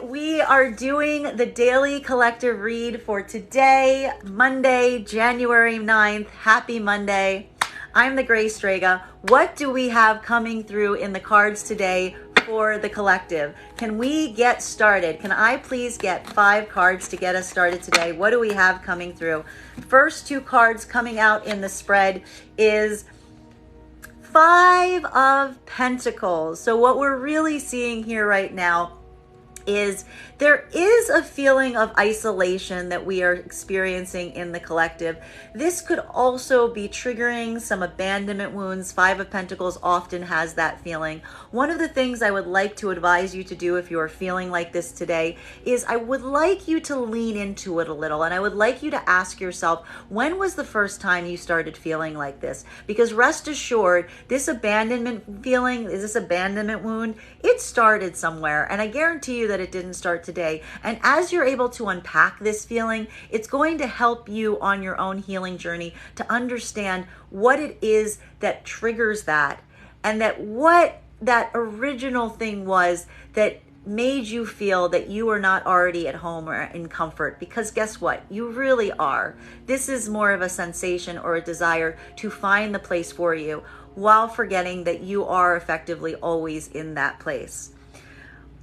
we are doing the daily collective read for today, Monday, January 9th. Happy Monday. I'm the Gray Strega. What do we have coming through in the cards today for the collective? Can we get started? Can I please get 5 cards to get us started today? What do we have coming through? First 2 cards coming out in the spread is 5 of Pentacles. So what we're really seeing here right now is there is a feeling of isolation that we are experiencing in the collective. This could also be triggering some abandonment wounds. 5 of Pentacles often has that feeling. One of the things I would like to advise you to do if you are feeling like this today is I would like you to lean into it a little, and I would like you to ask yourself, when was the first time you started feeling like this? Because rest assured, this abandonment feeling, this abandonment wound, it started somewhere, and I guarantee you that it didn't start today. And as you're able to unpack this feeling, it's going to help you on your own healing journey to understand what it is that triggers that, and that what that original thing was that made you feel that you are not already at home or in comfort. Because guess what? You really are. This is more of a sensation or a desire to find the place for you, while forgetting that you are effectively always in that place.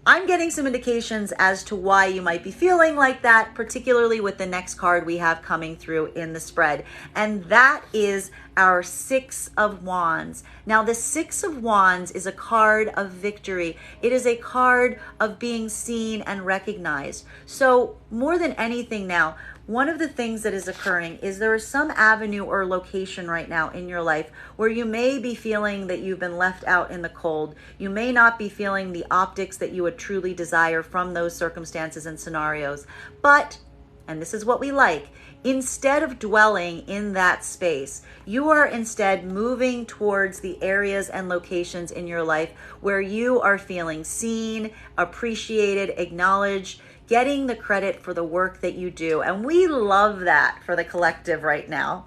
I'm getting some indications as to why you might be feeling like that, particularly with the next card we have coming through in the spread. And that is our 6 of Wands. Now, the 6 of Wands is a card of victory. It is a card of being seen and recognized. So more than anything now, one of the things that is occurring is there is some avenue or location right now in your life where you may be feeling that you've been left out in the cold. You may not be feeling the optics that you would truly desire from those circumstances and scenarios. But, and this is what we like, instead of dwelling in that space, you are instead moving towards the areas and locations in your life where you are feeling seen, appreciated, acknowledged, getting the credit for the work that you do. And we love that for the collective right now.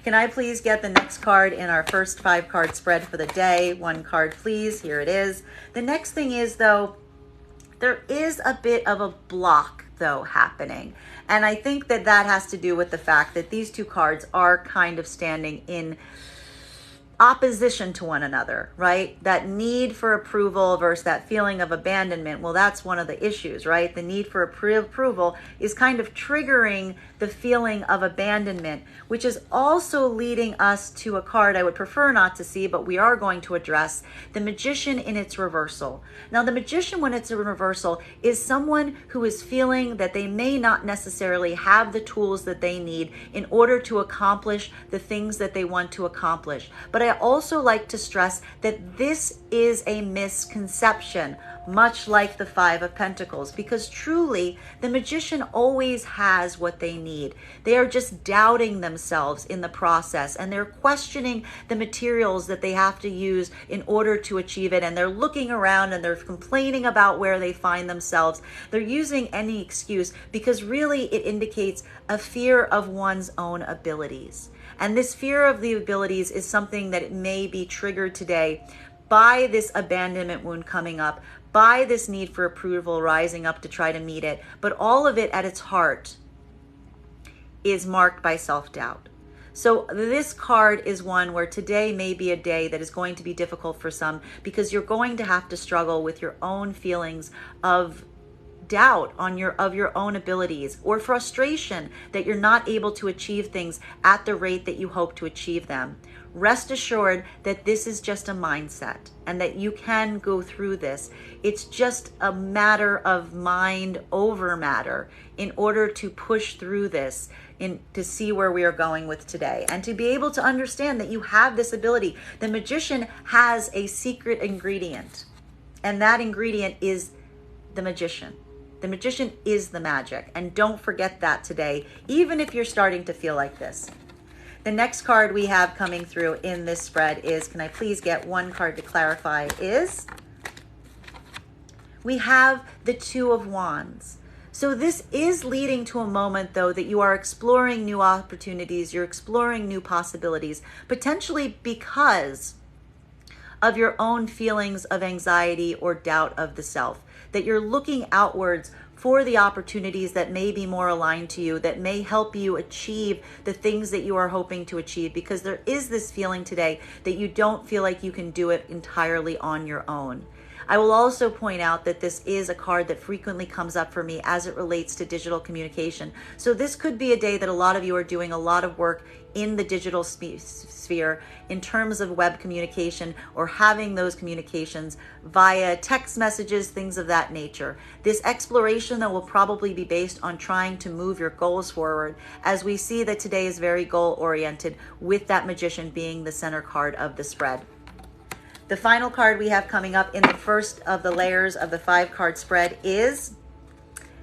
Can I please get the next card in our first 5 card spread for the day? 1 card, please. Here it is. The next thing is, though, there is a bit of a block, though, happening. And I think that that has to do with the fact that these 2 cards are kind of standing in opposition to one another, right? That need for approval versus that feeling of abandonment. Well, that's one of the issues, right? The need for approval is kind of triggering the feeling of abandonment, which is also leading us to a card I would prefer not to see, but we are going to address the Magician in its reversal. Now, the Magician, when it's a reversal, is someone who is feeling that they may not necessarily have the tools that they need in order to accomplish the things that they want to accomplish. But I also like to stress that this is a misconception, much like the 5 of Pentacles, because truly the Magician always has what they need. They are just doubting themselves in the process, and they're questioning the materials that they have to use in order to achieve it, and they're looking around and they're complaining about where they find themselves. They're using any excuse because really it indicates a fear of one's own abilities. And this fear of the abilities is something that it may be triggered today by this abandonment wound coming up, by this need for approval rising up to try to meet it. But all of it at its heart is marked by self-doubt. So this card is one where today may be a day that is going to be difficult for some, because you're going to have to struggle with your own feelings of doubt on your own abilities, or frustration that you're not able to achieve things at the rate that you hope to achieve them. Rest assured that this is just a mindset and that you can go through this. It's just a matter of mind over matter in order to push through this, to see where we are going with today, and to be able to understand that you have this ability. The Magician has a secret ingredient, and that ingredient is the Magician. The Magician is the magic, and don't forget that today, even if you're starting to feel like this. The next card we have coming through in this spread is, can I please get 1 card to clarify, is we have the 2 of Wands. So this is leading to a moment, though, that you are exploring new opportunities, you're exploring new possibilities, potentially because of your own feelings of anxiety or doubt of the self. that you're looking outwards for the opportunities that may be more aligned to you, that may help you achieve the things that you are hoping to achieve, because there is this feeling today that you don't feel like you can do it entirely on your own. I will also point out that this is a card that frequently comes up for me as it relates to digital communication. So this could be a day that a lot of you are doing a lot of work in the digital sphere in terms of web communication, or having those communications via text messages, things of that nature. This exploration, though, will probably be based on trying to move your goals forward, as we see that today is very goal oriented, with that Magician being the center card of the spread. The final card we have coming up in the first of the layers of the 5-card spread is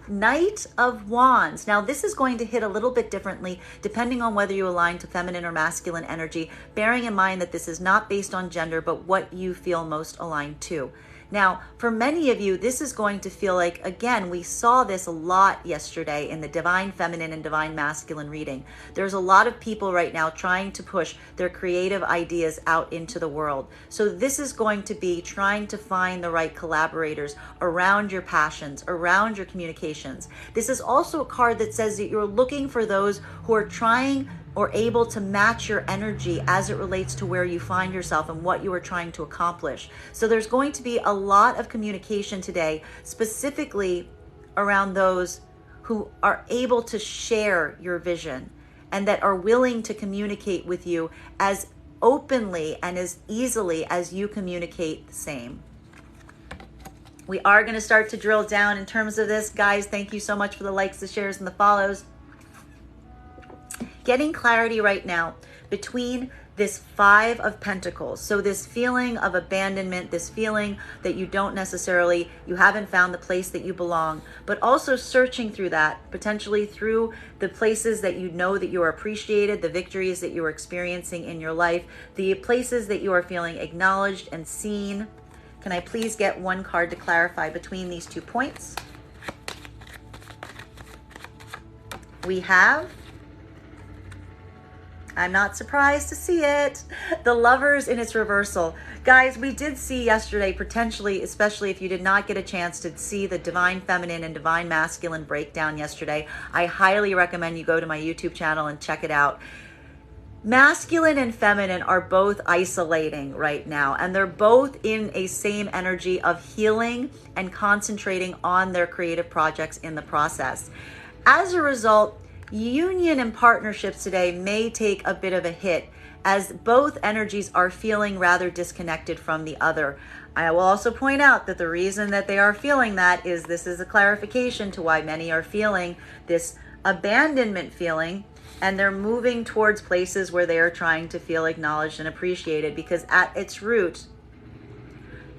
Knight of Wands. Now, this is going to hit a little bit differently depending on whether you align to feminine or masculine energy, bearing in mind that this is not based on gender, but what you feel most aligned to. Now, for many of you, this is going to feel like, again, we saw this a lot yesterday in the Divine Feminine and Divine Masculine reading. There's a lot of people right now trying to push their creative ideas out into the world. So this is going to be trying to find the right collaborators around your passions, around your communications. This is also a card that says that you're looking for those who are trying or able to match your energy as it relates to where you find yourself and what you are trying to accomplish. So there's going to be a lot of communication today, specifically around those who are able to share your vision and that are willing to communicate with you as openly and as easily as you communicate the same. We are going to start to drill down in terms of this. Guys, thank you so much for the likes, the shares, and the follows. Getting clarity right now between this 5 of Pentacles. So this feeling of abandonment, this feeling that you haven't found the place that you belong, but also searching through that, potentially through the places that you know that you are appreciated, the victories that you are experiencing in your life, the places that you are feeling acknowledged and seen. Can I please get one card to clarify between these 2 points? We have, I'm not surprised to see it, the Lovers in its reversal. Guys, we did see yesterday, potentially, especially if you did not get a chance to see the Divine Feminine and Divine Masculine breakdown yesterday, I highly recommend you go to my YouTube channel and check it out. Masculine and feminine are both isolating right now, and they're both in a same energy of healing and concentrating on their creative projects in the process. As a result, union and partnerships today may take a bit of a hit, as both energies are feeling rather disconnected from the other. I will also point out that the reason that they are feeling that is this is a clarification to why many are feeling this abandonment feeling, and they're moving towards places where they are trying to feel acknowledged and appreciated, because at its root,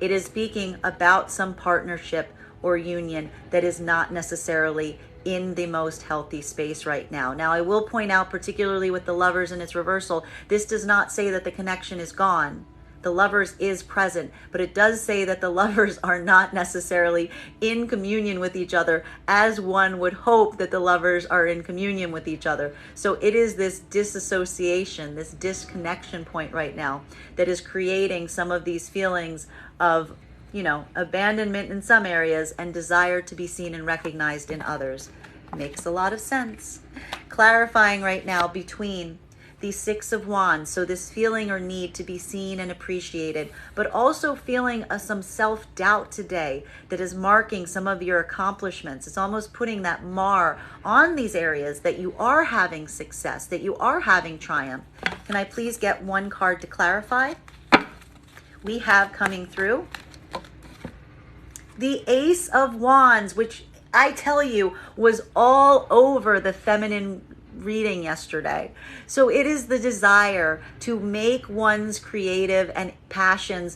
it is speaking about some partnership or union that is not necessarily in the most healthy space right now. Now, I will point out, particularly with the Lovers in its reversal, this does not say that the connection is gone. The Lovers is present, but it does say that the Lovers are not necessarily in communion with each other as one would hope that the Lovers are in communion with each other. So it is this disassociation, this disconnection point right now that is creating some of these feelings of, abandonment in some areas and desire to be seen and recognized in others. Makes a lot of sense. Clarifying right now between the 6 of Wands, so this feeling or need to be seen and appreciated, but also feeling some self-doubt today that is marking some of your accomplishments. It's almost putting that mar on these areas that you are having success, that you are having triumph. Can I please get one card to clarify? We have coming through the Ace of Wands, which I tell you was all over the feminine reading yesterday. So it is the desire to make one's creative and passions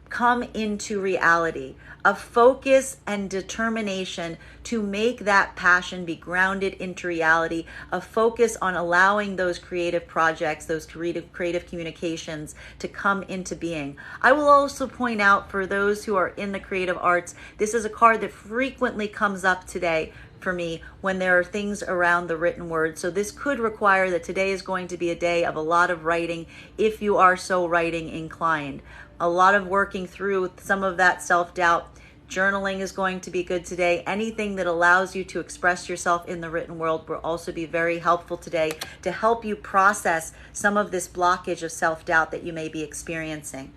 come into reality, a focus and determination to make that passion be grounded into reality, a focus on allowing those creative projects, those creative communications to come into being. I will also point out, for those who are in the creative arts, this is a card that frequently comes up today for me when there are things around the written word. So this could require that today is going to be a day of a lot of writing if you are so writing inclined. A lot of working through some of that self-doubt, Journaling is going to be good today. Anything that allows you to express yourself in the written world will also be very helpful today to help you process some of this blockage of self-doubt that you may be experiencing.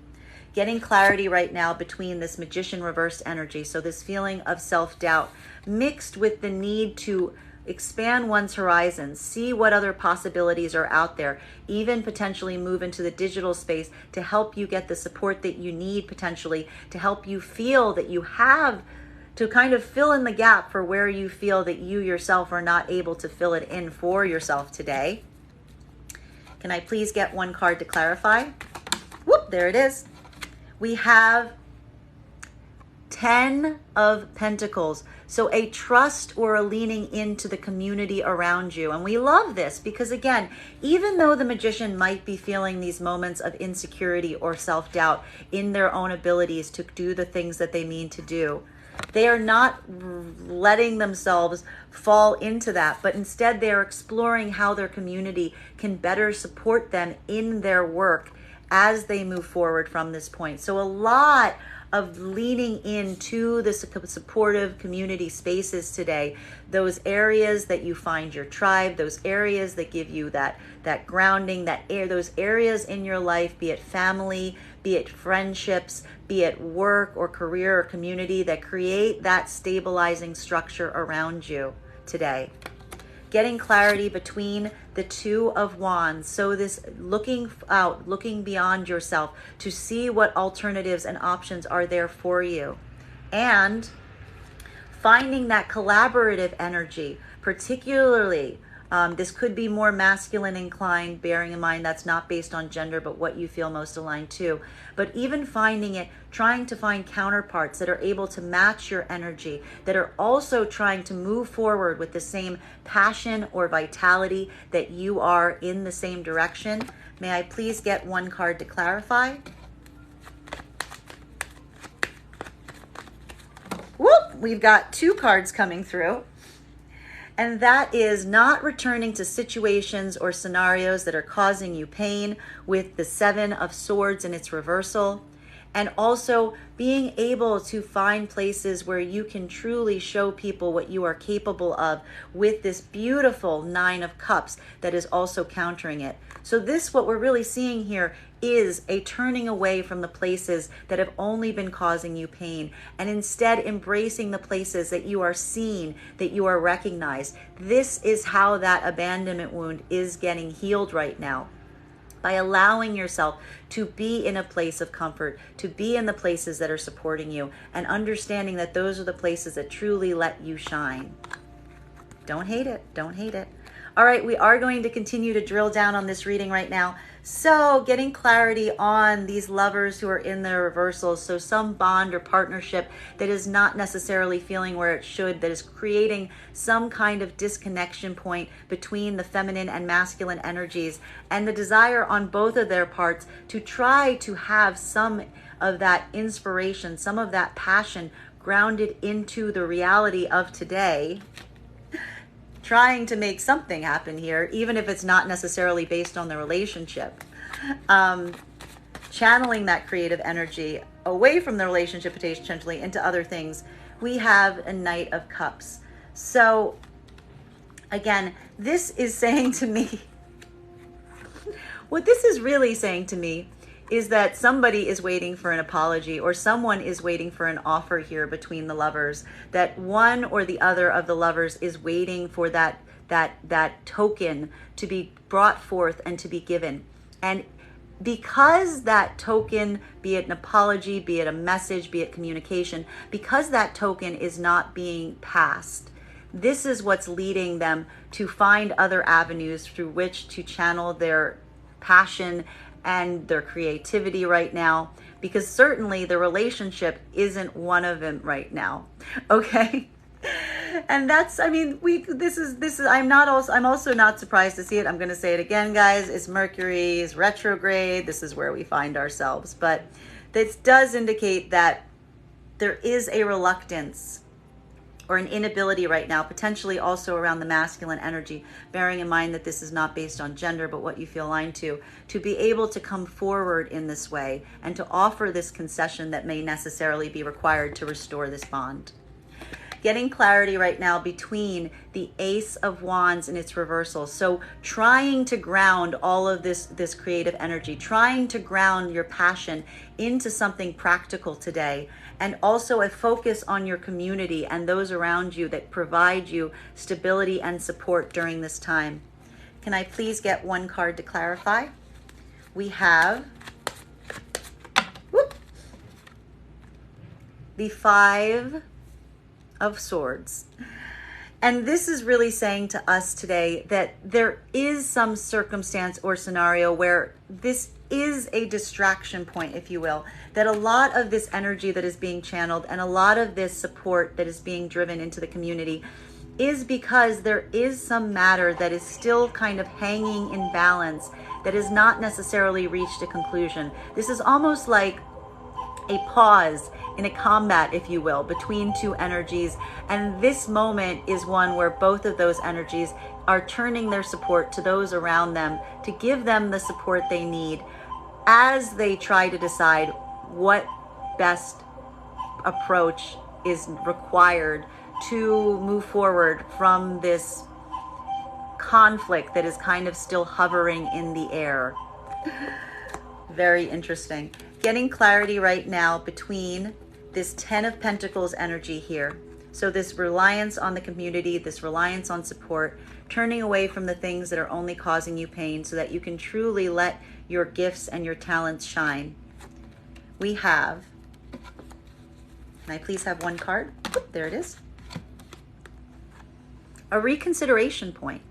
Getting clarity right now between this Magician reversed energy, so this feeling of self-doubt mixed with the need to expand one's horizons, see what other possibilities are out there, even potentially move into the digital space to help you get the support that you need, potentially to help you feel that you have to kind of fill in the gap for where you feel that you yourself are not able to fill it in for yourself today. Can I please get one card to clarify? Whoop, there it is. We have 10 of Pentacles. So a trust or a leaning into the community around you. And we love this because, again, even though the Magician might be feeling these moments of insecurity or self-doubt in their own abilities to do the things that they mean to do, they are not letting themselves fall into that, but instead they are exploring how their community can better support them in their work as they move forward from this point. So a lot of leaning into the supportive community spaces today, those areas that you find your tribe, those areas that give you that grounding, those areas in your life, be it family, be it friendships, be it work or career or community, that create that stabilizing structure around you today. Getting clarity between the Two of Wands. So this looking out, looking beyond yourself to see what alternatives and options are there for you. And finding that collaborative energy, particularly this could be more masculine inclined, bearing in mind that's not based on gender, but what you feel most aligned to. But even finding it, trying to find counterparts that are able to match your energy, that are also trying to move forward with the same passion or vitality that you are in the same direction. May I please get one card to clarify? Whoop! We've got 2 cards coming through. And that is not returning to situations or scenarios that are causing you pain, with the 7 of Swords in its reversal. And also being able to find places where you can truly show people what you are capable of, with this beautiful 9 of Cups that is also countering it. So this, what we're really seeing here, is a turning away from the places that have only been causing you pain, and instead embracing the places that you are seen, that you are recognized. This is how that abandonment wound is getting healed right now, by allowing yourself to be in a place of comfort, to be in the places that are supporting you, and understanding that those are the places that truly let you shine. Don't hate it. Don't hate it. All right, we are going to continue to drill down on this reading right now. So getting clarity on these lovers who are in their reversals. So some bond or partnership that is not necessarily feeling where it should, that is creating some kind of disconnection point between the feminine and masculine energies, and the desire on both of their parts to try to have some of that inspiration, some of that passion grounded into the reality of today, trying to make something happen here, even if it's not necessarily based on the relationship. Channeling that creative energy away from the relationship potentially into other things. We have a Knight of Cups. So again, this is saying to me, what this is really saying to me is that somebody is waiting for an apology, or someone is waiting for an offer here between the lovers, that one or the other of the lovers is waiting for that token to be brought forth and to be given. And because that token, be it an apology, be it a message, be it communication, because that token is not being passed, this is what's leading them to find other avenues through which to channel their passion and their creativity right now, because certainly the relationship isn't one of them right now. Okay. And that's, I mean, this is, I'm also not surprised to see it. I'm going to say it again, guys. It's Mercury's retrograde. This is where we find ourselves, but this does indicate that there is a reluctance or an inability right now, potentially also around the masculine energy, bearing in mind that this is not based on gender, but what you feel aligned to be able to come forward in this way and to offer this concession that may necessarily be required to restore this bond. Getting clarity right now between the Ace of Wands and its reversal. So trying to ground all of this creative energy, trying to ground your passion into something practical today, and also a focus on your community and those around you that provide you stability and support during this time. Can I please get one card to clarify? We have the Five of Swords. And this is really saying to us today that there is some circumstance or scenario where this is a distraction point, if you will, that a lot of this energy that is being channeled and a lot of this support that is being driven into the community is because there is some matter that is still kind of hanging in balance, that has not necessarily reached a conclusion. This is almost like a pause in a combat, if you will, between two energies. And this moment is one where both of those energies are turning their support to those around them to give them the support they need as they try to decide what best approach is required to move forward from this conflict that is kind of still hovering in the air. Very interesting. Getting clarity right now between this 10 of Pentacles energy here. So this reliance on the community, this reliance on support, turning away from the things that are only causing you pain so that you can truly let your gifts and your talents shine. We have, can I please have one card? There it is. A reconsideration point,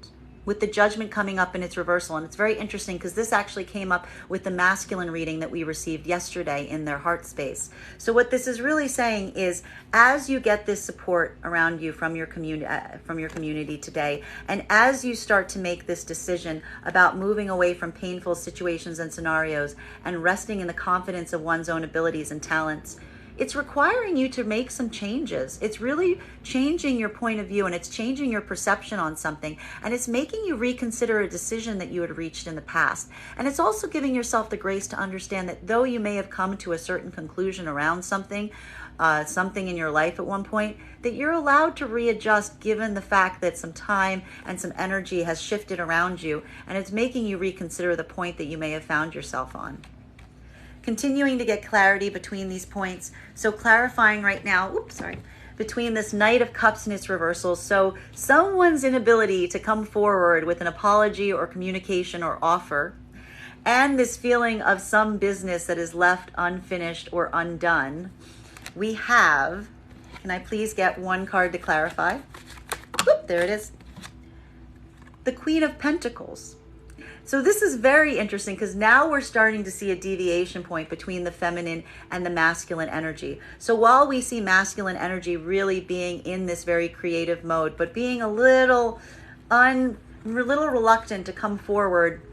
with the Judgment coming up in its reversal. And it's very interesting because this actually came up with the masculine reading that we received yesterday in their heart space. So what this is really saying is, as you get this support around you from your community today, and as you start to make this decision about moving away from painful situations and scenarios and resting in the confidence of one's own abilities and talents, it's requiring you to make some changes. It's really changing your point of view, and it's changing your perception on something. And it's making you reconsider a decision that you had reached in the past. And it's also giving yourself the grace to understand that though you may have come to a certain conclusion around something in your life at one point, that you're allowed to readjust given the fact that some time and some energy has shifted around you. And it's making you reconsider the point that you may have found yourself on. Continuing to get clarity between these points. So clarifying right now, between this Knight of Cups and its reversal. So someone's inability to come forward with an apology or communication or offer, and this feeling of some business that is left unfinished or undone. We have, can I please get one card to clarify? There it is. The Queen of Pentacles. So this is very interesting because now we're starting to see a deviation point between the feminine and the masculine energy. So while we see masculine energy really being in this very creative mode, but being a little reluctant to come forward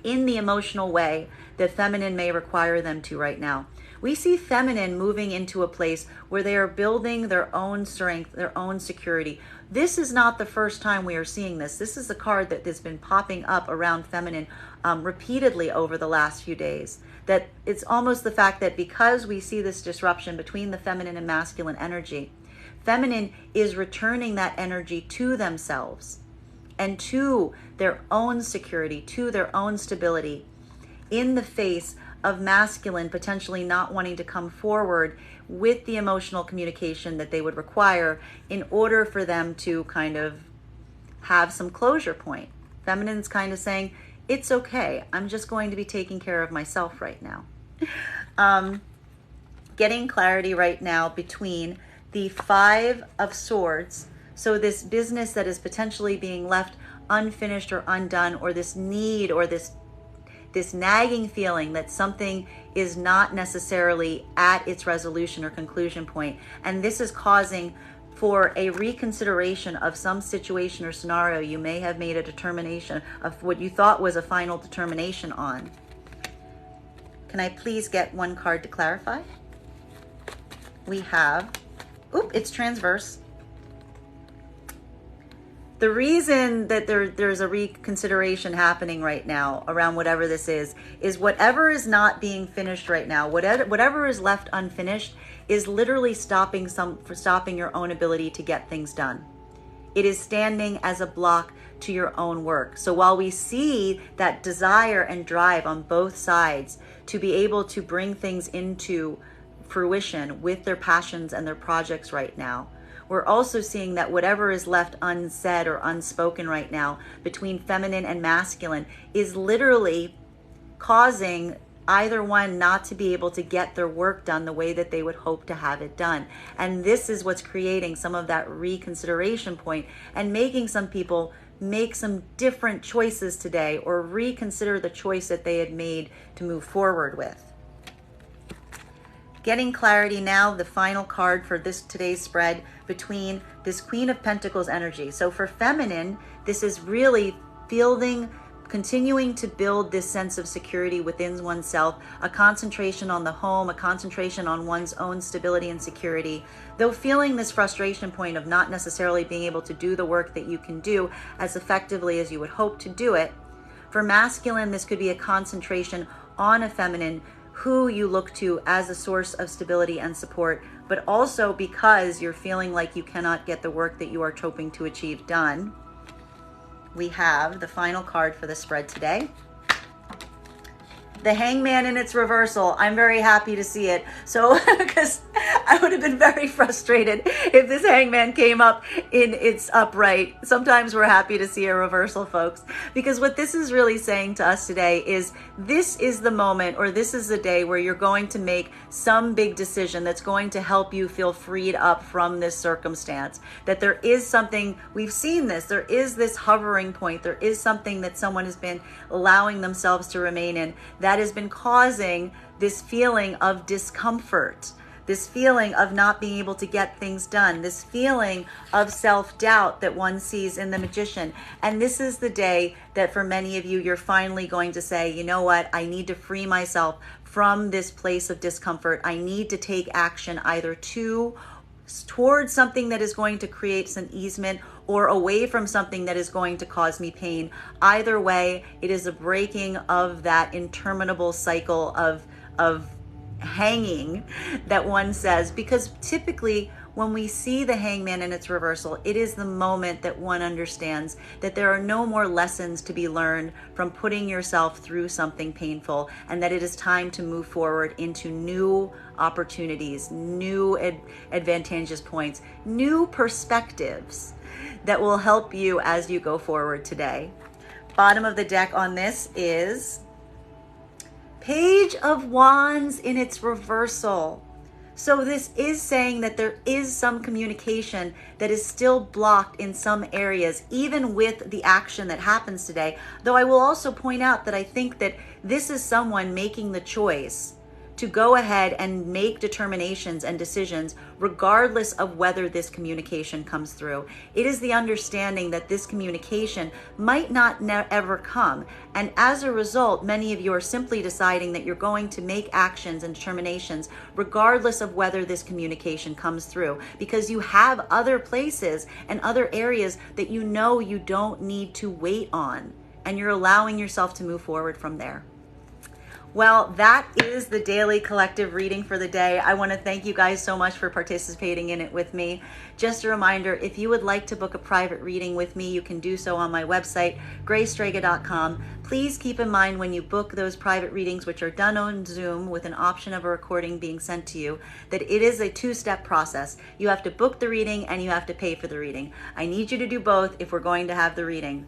in the emotional way that feminine may require them to right now. We see feminine moving into a place where they are building their own strength, their own security. This is not the first time we are seeing this. This is the card that has been popping up around feminine repeatedly over the last few days. That it's almost the fact that because we see this disruption between the feminine and masculine energy, feminine is returning that energy to themselves and to their own security, to their own stability, in the face of masculine potentially not wanting to come forward with the emotional communication that they would require in order for them to kind of have some closure point. Feminine's kind of saying, it's okay, I'm just going to be taking care of myself right now. Getting clarity right now between the Five of Swords. So this business that is potentially being left unfinished or undone, or this need or this nagging feeling that something is not necessarily at its resolution or conclusion point. And this is causing for a reconsideration of some situation or scenario you may have made a determination of what you thought was a final determination on. Can I please get one card to clarify? We have, it's transverse. The reason that there's a reconsideration happening right now around whatever this is whatever is not being finished right now, whatever is left unfinished is literally stopping your own ability to get things done. It is standing as a block to your own work. So while we see that desire and drive on both sides to be able to bring things into fruition with their passions and their projects right now, we're also seeing that whatever is left unsaid or unspoken right now between feminine and masculine is literally causing either one not to be able to get their work done the way that they would hope to have it done. And this is what's creating some of that reconsideration point and making some people make some different choices today or reconsider the choice that they had made to move forward with. Getting clarity now, the final card for today's spread between this Queen of Pentacles energy. So for feminine, this is really continuing to build this sense of security within oneself, a concentration on the home, a concentration on one's own stability and security, though feeling this frustration point of not necessarily being able to do the work that you can do as effectively as you would hope to do it. For masculine, this could be a concentration on a feminine who you look to as a source of stability and support, but also because you're feeling like you cannot get the work that you are hoping to achieve done. We have the final card for the spread today. The Hangman in its reversal. I'm very happy to see it. So, because I would have been very frustrated if this Hangman came up in its upright. Sometimes we're happy to see a reversal, folks, because what this is really saying to us today is this is the moment, or this is the day where you're going to make some big decision that's going to help you feel freed up from this circumstance. That there is something, we've seen this, there is this hovering point, there is something that someone has been allowing themselves to remain in that has been causing this feeling of discomfort, this feeling of not being able to get things done, this feeling of self-doubt that one sees in the Magician. And this is the day that for many of you, you're finally going to say, you know what, I need to free myself from this place of discomfort. I need to take action either towards something that is going to create some easement or away from something that is going to cause me pain. Either way, it is a breaking of that interminable cycle of hanging that one says, because typically when we see the Hangman in its reversal, it is the moment that one understands that there are no more lessons to be learned from putting yourself through something painful, and that it is time to move forward into new opportunities, new advantageous points, new perspectives that will help you as you go forward today. Bottom of the deck on this is Page of Wands in its reversal. So this is saying that there is some communication that is still blocked in some areas, even with the action that happens today. Though I will also point out that I think that this is someone making the choice to go ahead and make determinations and decisions regardless of whether this communication comes through. It is the understanding that this communication might not ever come. And as a result, many of you are simply deciding that you're going to make actions and determinations regardless of whether this communication comes through, because you have other places and other areas that you know you don't need to wait on, and you're allowing yourself to move forward from there. Well, that is the daily collective reading for the day. I want to thank you guys so much for participating in it with me. Just a reminder, if you would like to book a private reading with me, you can do so on my website, graystrega.com. Please keep in mind when you book those private readings, which are done on Zoom with an option of a recording being sent to you, that it is a two-step process. You have to book the reading and you have to pay for the reading. I need you to do both if we're going to have the reading.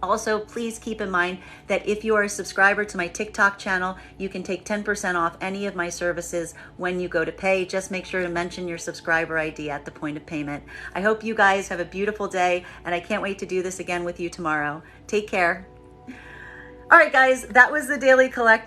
Also, please keep in mind that if you are a subscriber to my TikTok channel, you can take 10% off any of my services when you go to pay. Just make sure to mention your subscriber ID at the point of payment. I hope you guys have a beautiful day, and I can't wait to do this again with you tomorrow. Take care. All right, guys, that was the Daily Collective.